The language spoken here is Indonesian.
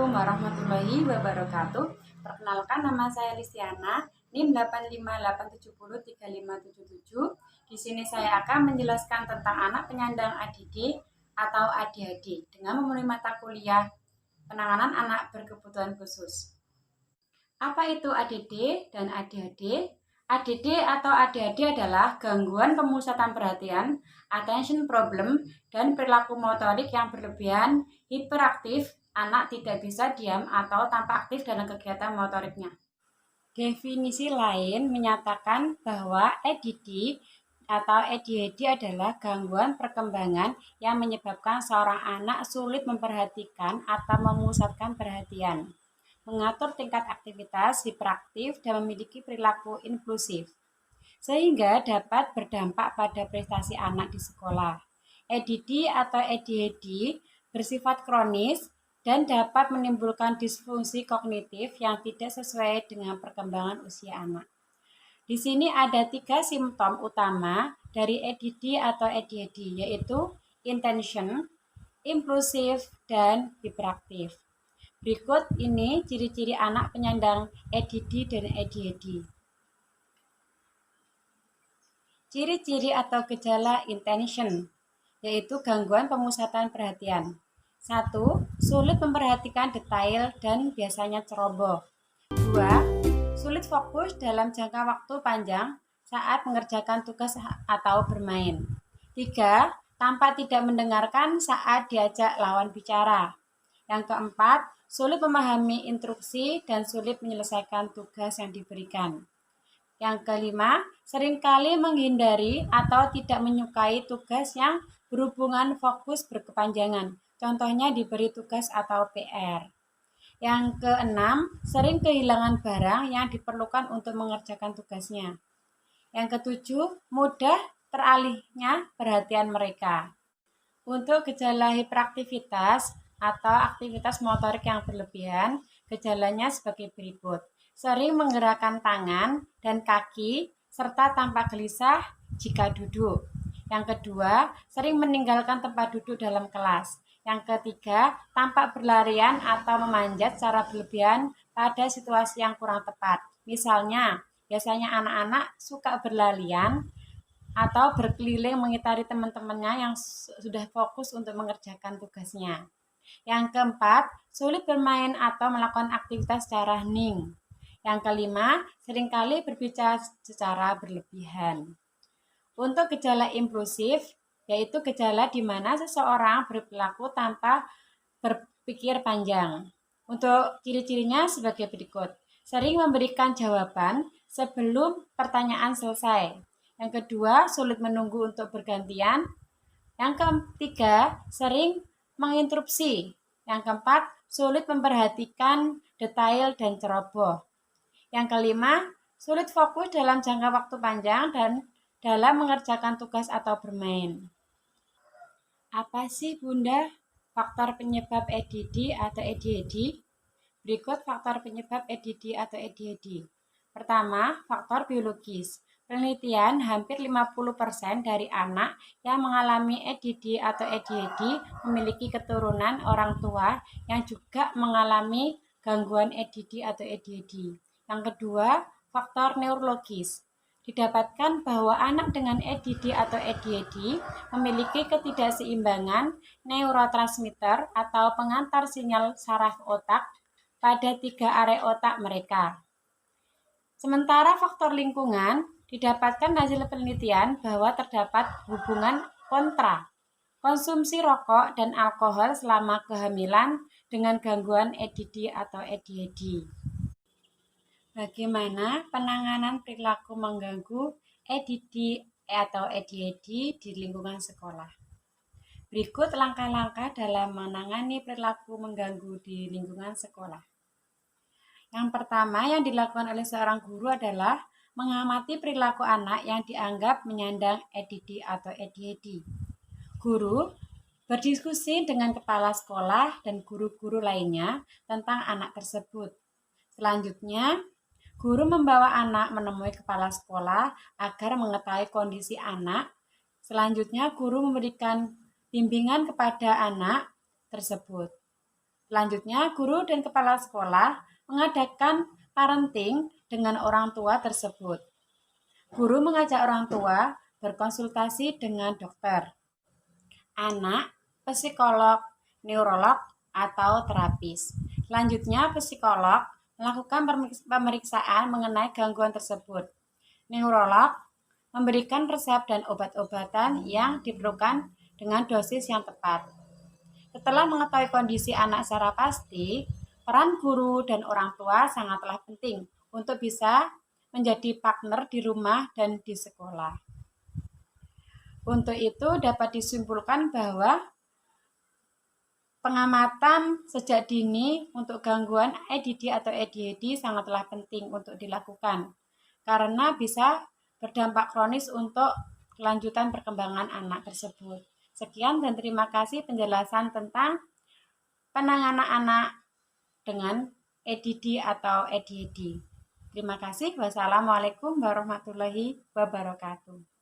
Assalamualaikum warahmatullahi wabarakatuh. Perkenalkan, nama saya Listiana, NIM 858703577. Di sini saya akan menjelaskan tentang anak penyandang ADD atau ADHD dengan memenuhi mata kuliah penanganan anak berkebutuhan khusus. Apa itu ADD dan ADHD? ADD atau ADHD adalah gangguan pemusatan perhatian, attention problem, dan perilaku motorik yang berlebihan, hiperaktif. Anak tidak bisa diam atau tampak aktif dalam kegiatan motoriknya. Definisi lain menyatakan bahwa ADD atau ADHD adalah gangguan perkembangan yang menyebabkan seorang anak sulit memperhatikan atau memusatkan perhatian, mengatur tingkat aktivitas, hiperaktif, dan memiliki perilaku impulsif, sehingga dapat berdampak pada prestasi anak di sekolah. ADD atau ADHD bersifat kronis dan dapat menimbulkan disfungsi kognitif yang tidak sesuai dengan perkembangan usia anak. Di sini ada 3 simptom utama dari ADD atau ADHD, yaitu intention, impulsif, dan hiperaktif. Berikut ini ciri-ciri anak penyandang ADD dan ADHD. Ciri-ciri atau gejala intention, yaitu gangguan pemusatan perhatian. 1. Sulit memperhatikan detail dan biasanya ceroboh. 2. Sulit fokus dalam jangka waktu panjang saat mengerjakan tugas atau bermain. 3. Tampak tidak mendengarkan saat diajak lawan bicara. Yang keempat, sulit memahami instruksi dan sulit menyelesaikan tugas yang diberikan. Yang kelima, seringkali menghindari atau tidak menyukai tugas yang berhubungan fokus berkepanjangan. Contohnya diberi tugas atau PR. Yang keenam, sering kehilangan barang yang diperlukan untuk mengerjakan tugasnya. Yang ketujuh, mudah teralihnya perhatian mereka. Untuk gejala hiperaktivitas atau aktivitas motorik yang berlebihan, gejalanya sebagai berikut. Sering menggerakkan tangan dan kaki, serta tampak gelisah jika duduk. Yang kedua, sering meninggalkan tempat duduk dalam kelas. Yang ketiga, tampak berlarian atau memanjat secara berlebihan pada situasi yang kurang tepat. Misalnya, biasanya anak-anak suka berlarian atau berkeliling mengitari teman-temannya yang sudah fokus untuk mengerjakan tugasnya. Yang keempat, sulit bermain atau melakukan aktivitas secara hening. Yang kelima, seringkali berbicara secara berlebihan. Untuk gejala impulsif, yaitu gejala di mana seseorang berperilaku tanpa berpikir panjang. Untuk ciri-cirinya sebagai berikut. Sering memberikan jawaban sebelum pertanyaan selesai. Yang kedua, sulit menunggu untuk bergantian. Yang ketiga, sering menginterupsi. Yang keempat, sulit memperhatikan detail dan ceroboh. Yang kelima, sulit fokus dalam jangka waktu panjang dan dalam mengerjakan tugas atau bermain. Apa sih Bunda faktor penyebab ADD atau ADHD? Berikut faktor penyebab ADD atau ADHD. Pertama, faktor biologis. Penelitian hampir 50% dari anak yang mengalami ADD atau ADHD memiliki keturunan orang tua yang juga mengalami gangguan ADD atau ADHD. Yang kedua, faktor neurologis. Didapatkan bahwa anak dengan ADD atau ADHD memiliki ketidakseimbangan neurotransmitter atau pengantar sinyal saraf otak pada 3 area otak mereka. Sementara faktor lingkungan, didapatkan hasil penelitian bahwa terdapat hubungan kontra konsumsi rokok dan alkohol selama kehamilan dengan gangguan ADD atau ADHD. Bagaimana penanganan perilaku mengganggu ADD atau ADHD di lingkungan sekolah? Berikut langkah-langkah dalam menangani perilaku mengganggu di lingkungan sekolah. Yang pertama yang dilakukan oleh seorang guru adalah mengamati perilaku anak yang dianggap menyandang ADD atau ADHD. Guru berdiskusi dengan kepala sekolah dan guru-guru lainnya tentang anak tersebut. Selanjutnya, guru membawa anak menemui kepala sekolah agar mengetahui kondisi anak. Selanjutnya, guru memberikan bimbingan kepada anak tersebut. Selanjutnya, guru dan kepala sekolah mengadakan parenting dengan orang tua tersebut. Guru mengajak orang tua berkonsultasi dengan dokter, anak, psikolog, neurolog, atau terapis. Selanjutnya, psikolog melakukan pemeriksaan mengenai gangguan tersebut. Neurolog memberikan resep dan obat-obatan yang diperlukan dengan dosis yang tepat. Setelah mengetahui kondisi anak secara pasti, peran guru dan orang tua sangatlah penting untuk bisa menjadi partner di rumah dan di sekolah. Untuk itu dapat disimpulkan bahwa pengamatan sejak dini untuk gangguan ADD atau ADHD sangatlah penting untuk dilakukan karena bisa berdampak kronis untuk kelanjutan perkembangan anak tersebut. Sekian dan terima kasih penjelasan tentang penanganan anak dengan ADD atau ADHD. Terima kasih. Wassalamualaikum warahmatullahi wabarakatuh.